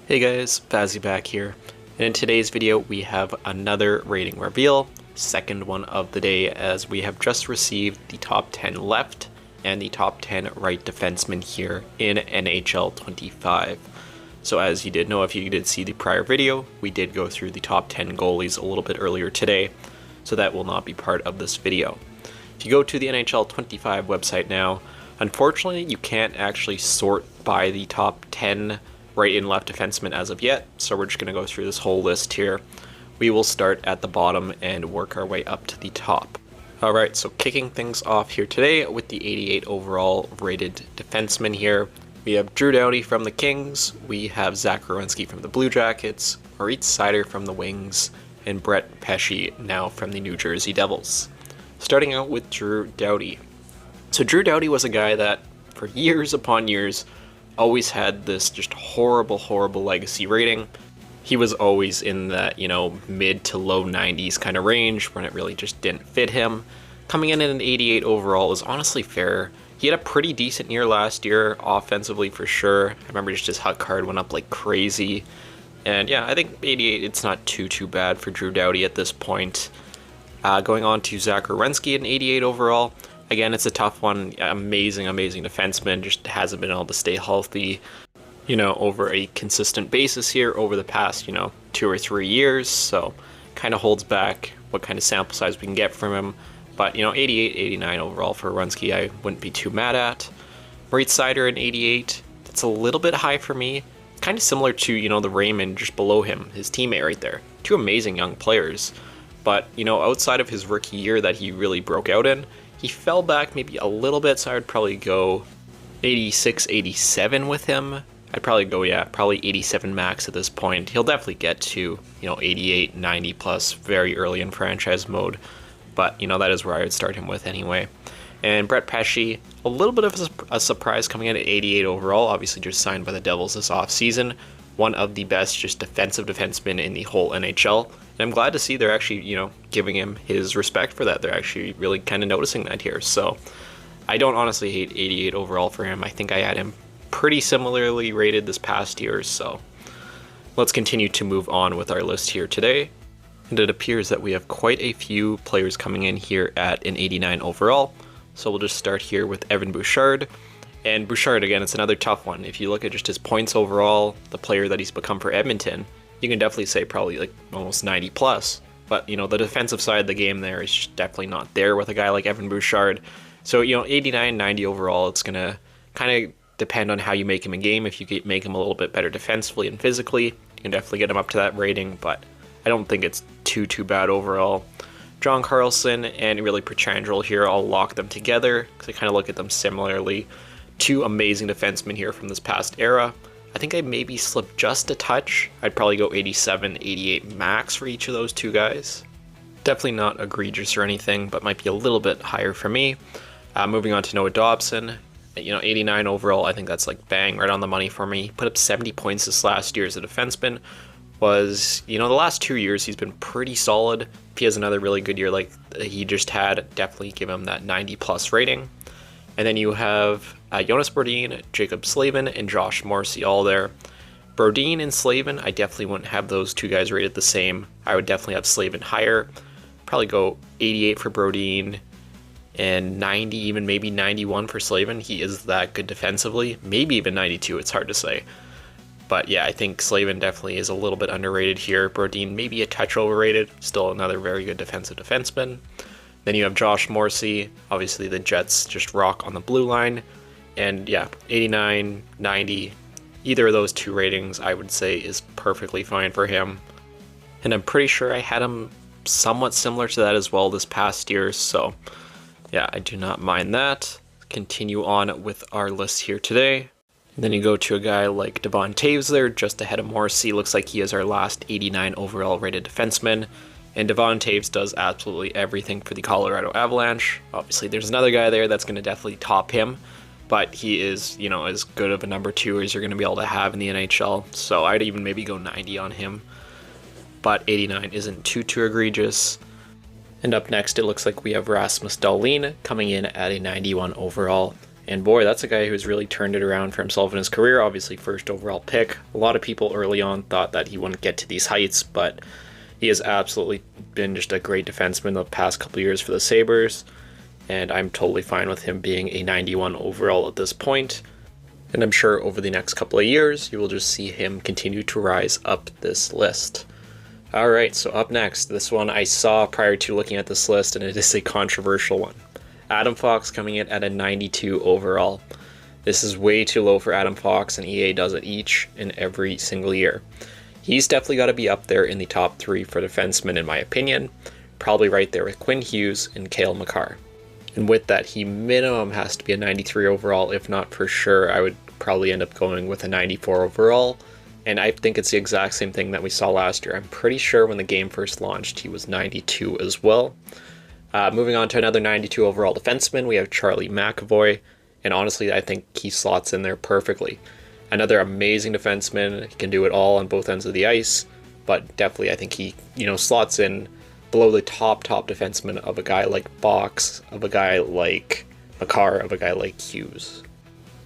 Hey guys, Fazzy back here, and in today's video we have another rating reveal, second one of the day, as we have just received the top 10 left and the top 10 right defensemen here in NHL 25. So as you did know, if you did see the prior video, we did go through the top 10 goalies a little bit earlier today, so that will not be part of this video. If you go to the NHL 25 website now, unfortunately you can't actually sort by the top 10 right and left defensemen as of yet, so we're just going to go through this whole list here. We will start at the bottom and work our way up to the top. Alright, so kicking things off here today with the 88 overall rated defenseman here. We have Drew Doughty from the Kings, we have Zach Werenski from the Blue Jackets, Moritz Seider from the Wings, and Brett Pesce now from the New Jersey Devils. Starting out with Drew Doughty. So Drew Doughty was a guy that, for years upon years, always had this just horrible legacy rating. He was always in that, mid to low 90s kind of range when it really just didn't fit him. Coming in at an 88 overall is honestly fair. He had a pretty decent year last year, offensively for sure. I remember just his HUT card went up like crazy. And yeah, I think 88, it's not too bad for Drew Doughty at this point. Going on to Zach Werenski at an 88 overall. Again, it's a tough one. Amazing defenseman. Just hasn't been able to stay healthy, over a consistent basis here over the past, 2 or 3 years. So kind of holds back what kind of sample size we can get from him. But, 88, 89 overall for Werenski, I wouldn't be too mad at. Moritz Seider at 88. That's a little bit high for me. Kind of similar to, the Raymond just below him, his teammate right there. Two amazing young players. But, outside of his rookie year that he really broke out in, he fell back maybe a little bit, so I would probably go 86, 87 with him. I'd probably go, probably 87 max at this point. He'll definitely get to, 88, 90 plus very early in franchise mode. But, that is where I would start him with anyway. And Brett Pesce, a little bit of a surprise coming in at 88 overall. Obviously just signed by the Devils this offseason. One of the best just defensive defensemen in the whole NHL. And I'm glad to see they're actually, giving him his respect for that. They're actually really kind of noticing that here. So I don't honestly hate 88 overall for him. I think I had him pretty similarly rated this past year. So let's continue to move on with our list here today. And it appears that we have quite a few players coming in here at an 89 overall. So we'll just start here with Evan Bouchard. And Bouchard, again, it's another tough one. If you look at just his points overall, the player that he's become for Edmonton, you can definitely say probably like almost 90 plus. But, the defensive side of the game there is just definitely not there with a guy like Evan Bouchard. So, 89, 90 overall, it's going to kind of depend on how you make him in game. If you make him a little bit better defensively and physically, you can definitely get him up to that rating. But I don't think it's too bad overall. John Carlson and really Pietrangelo here, I'll lock them together because I kind of look at them similarly. Two amazing defensemen here from this past era. I think I maybe slipped just a touch. I'd probably go 87, 88 max for each of those two guys. Definitely not egregious or anything, but might be a little bit higher for me. Moving on to Noah Dobson. 89 overall, I think that's like bang, right on the money for me. He put up 70 points this last year as a defenseman. Was, the last 2 years he's been pretty solid. If he has another really good year like he just had, definitely give him that 90 plus rating. And then you have Jonas Brodin, Jacob Slavin, and Josh Morrissey all there. Brodin and Slavin, I definitely wouldn't have those two guys rated the same. I would definitely have Slavin higher. Probably go 88 for Brodin and 90, even maybe 91 for Slavin. He is that good defensively. Maybe even 92, it's hard to say. But yeah, I think Slavin definitely is a little bit underrated here. Brodin maybe a touch overrated. Still another very good defensive defenseman. Then you have Josh Morrissey. Obviously the Jets just rock on the blue line. And yeah, 89, 90, either of those two ratings I would say is perfectly fine for him. And I'm pretty sure I had him somewhat similar to that as well this past year. So yeah, I do not mind that. Continue on with our list here today. And then you go to a guy like Devon Toews there, just ahead of Morrissey. Looks like he is our last 89 overall rated defenseman. And Devon Toews does absolutely everything for the Colorado Avalanche. Obviously, there's another guy there that's going to definitely top him. But he is, as good of a number 2 as you're going to be able to have in the NHL. So I'd even maybe go 90 on him. But 89 isn't too egregious. And up next, it looks like we have Rasmus Dahlin coming in at a 91 overall. And boy, that's a guy who's really turned it around for himself in his career. Obviously, first overall pick. A lot of people early on thought that he wouldn't get to these heights, but he has absolutely been just a great defenseman the past couple of years for the Sabres. And I'm totally fine with him being a 91 overall at this point. And I'm sure over the next couple of years, you will just see him continue to rise up this list. Alright, so up next, this one I saw prior to looking at this list, and it is a controversial one. Adam Fox coming in at a 92 overall. This is way too low for Adam Fox, and EA does it each and every single year. He's definitely got to be up there in the top 3 for defensemen in my opinion. Probably right there with Quinn Hughes and Cale Makar. And with that, he minimum has to be a 93 overall. If not, for sure, I would probably end up going with a 94 overall. And I think it's the exact same thing that we saw last year. I'm pretty sure when the game first launched, he was 92 as well. Moving on to another 92 overall defenseman, we have Charlie McAvoy, and honestly, I think he slots in there perfectly. Another amazing defenseman. He can do it all on both ends of the ice, but definitely I think he, slots in below the top defenseman of a guy like Fox, of a guy like Makar, of a guy like Hughes.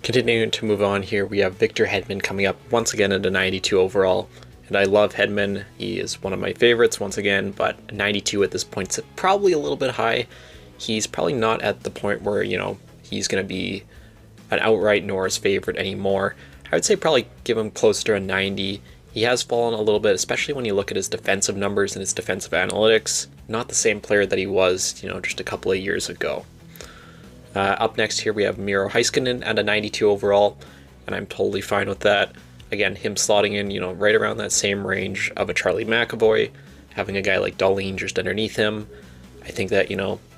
Continuing to move on here, we have Victor Hedman coming up once again at a 92 overall. And I love Hedman. He is one of my favorites once again, but 92 at this point is probably a little bit high. He's probably not at the point where, he's going to be an outright Norris favorite anymore. I would say probably give him closer to a 90. He has fallen a little bit, especially when you look at his defensive numbers and his defensive analytics. Not the same player that he was, just a couple of years ago. Up next here we have Miro Heiskanen at a 92 overall, and I'm totally fine with that. Again, him slotting in, right around that same range of a Charlie McAvoy, having a guy like Dahlin just underneath him. I think that,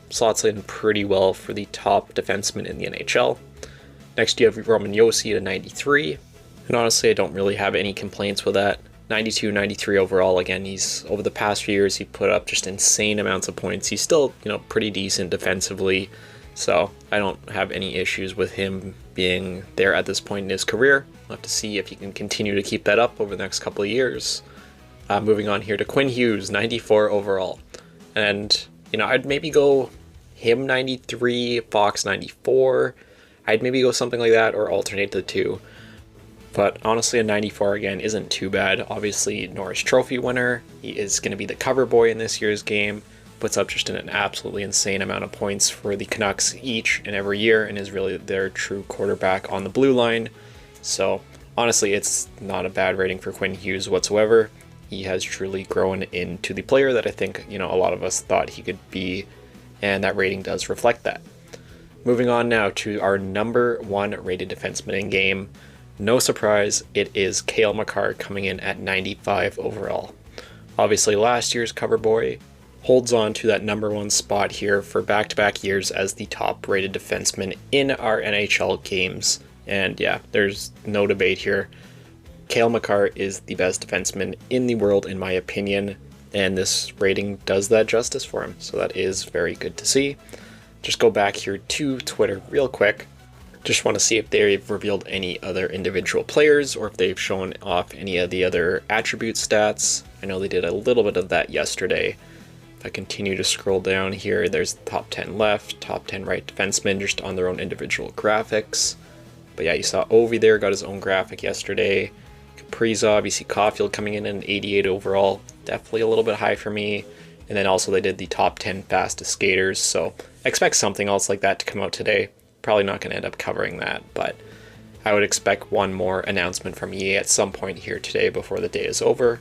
slots in pretty well for the top defenseman in the NHL. Next, you have Roman Josi at a 93. And honestly, I don't really have any complaints with that. 92, 93 overall. Again, he's over the past few years, he put up just insane amounts of points. He's still, pretty decent defensively. So I don't have any issues with him being there at this point in his career. We'll have to see if he can continue to keep that up over the next couple of years. Moving on here to Quinn Hughes, 94 overall. And, I'd maybe go him 93, Fox 94. I'd maybe go something like that or alternate the two. But honestly, a 94 again isn't too bad. Obviously, Norris Trophy winner. He is going to be the cover boy in this year's game. Puts up just an absolutely insane amount of points for the Canucks each and every year and is really their true quarterback on the blue line. So honestly, it's not a bad rating for Quinn Hughes whatsoever. He has truly grown into the player that I think, a lot of us thought he could be, and that rating does reflect that. Moving on now to our number 1 rated defenseman in game. No surprise, it is Cale Makar coming in at 95 overall. Obviously last year's cover boy holds on to that number 1 spot here for back-to-back years as the top rated defenseman in our NHL games. And yeah, there's no debate here. Cale Makar is the best defenseman in the world in my opinion, and this rating does that justice for him. So that is very good to see. Just go back here to Twitter real quick. Just want to see if they've revealed any other individual players or if they've shown off any of the other attribute stats. I know they did a little bit of that yesterday. If I continue to scroll down here, there's top 10 left, top 10 right defensemen just on their own individual graphics. But yeah, you saw Ovi there, got his own graphic yesterday. Kaprizov, you see Caulfield coming in at an 88 overall. Definitely a little bit high for me. And then also they did the top 10 fastest skaters, so expect something else like that to come out today. Probably not going to end up covering that, but I would expect one more announcement from EA at some point here today before the day is over.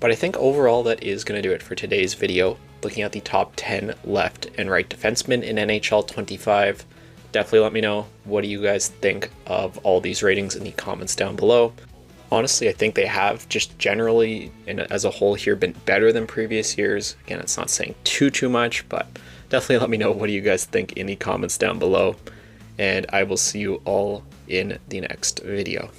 But I think overall that is going to do it for today's video, looking at the top 10 left and right defensemen in NHL 25. Definitely let me know, what do you guys think of all these ratings in the comments down below. Honestly, I think they have just generally and as a whole here been better than previous years. Again, it's not saying too much, but definitely let me know, what do you guys think in the comments down below. And I will see you all in the next video.